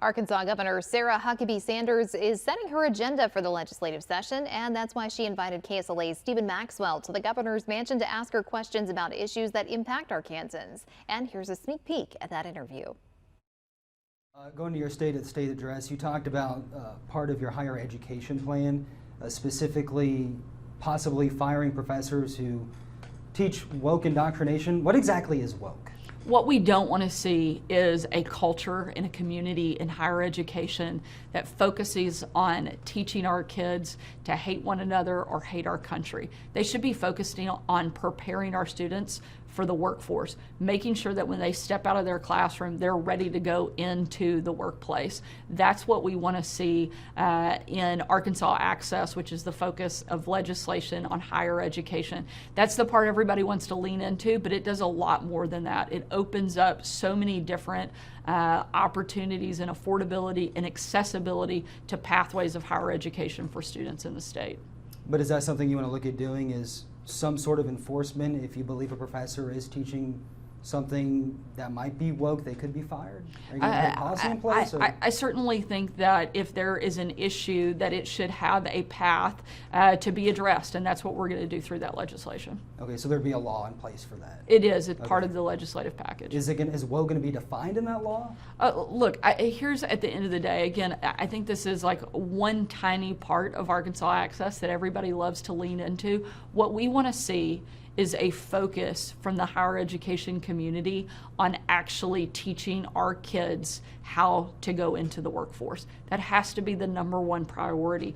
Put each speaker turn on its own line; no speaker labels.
Arkansas Governor Sarah Huckabee Sanders is setting her agenda for the legislative session, and that's why she invited KSLA's Stephen Maxwell to the governor's mansion to ask her questions about issues that impact Arkansans. And here's a sneak peek at that interview.
Going to your state address, you talked about part of your higher education plan, specifically possibly firing professors who teach woke indoctrination. What exactly is woke?
What we don't want to see is a culture in a community in higher education that focuses on teaching our kids to hate one another or hate our country. They should be focusing on preparing our students for the workforce, making sure that when they step out of their classroom, they're ready to go into the workplace. That's what we want to see in Arkansas Access, which is the focus of legislation on higher education. That's the part everybody wants to lean into, but it does a lot more than that. It opens up so many different opportunities and affordability and accessibility to pathways of higher education for students in the state.
But is that something you want to look at doing, is some sort of enforcement? If you believe a professor is teaching something that might be woke, they could be fired? Are you going to have policy in place?
I certainly think that if there is an issue, that it should have a path to be addressed, and that's what we're going to do through that legislation.
Okay, so there'd be a law in place for that?
It is. It's part of the legislative package.
Is woke going to be defined in that law?
Look, here's at the end of the day, again, I think this is like one tiny part of Arkansas Access that everybody loves to lean into. What we want to see is a focus from the higher education community on actually teaching our kids how to go into the workforce. That has to be the #1 priority.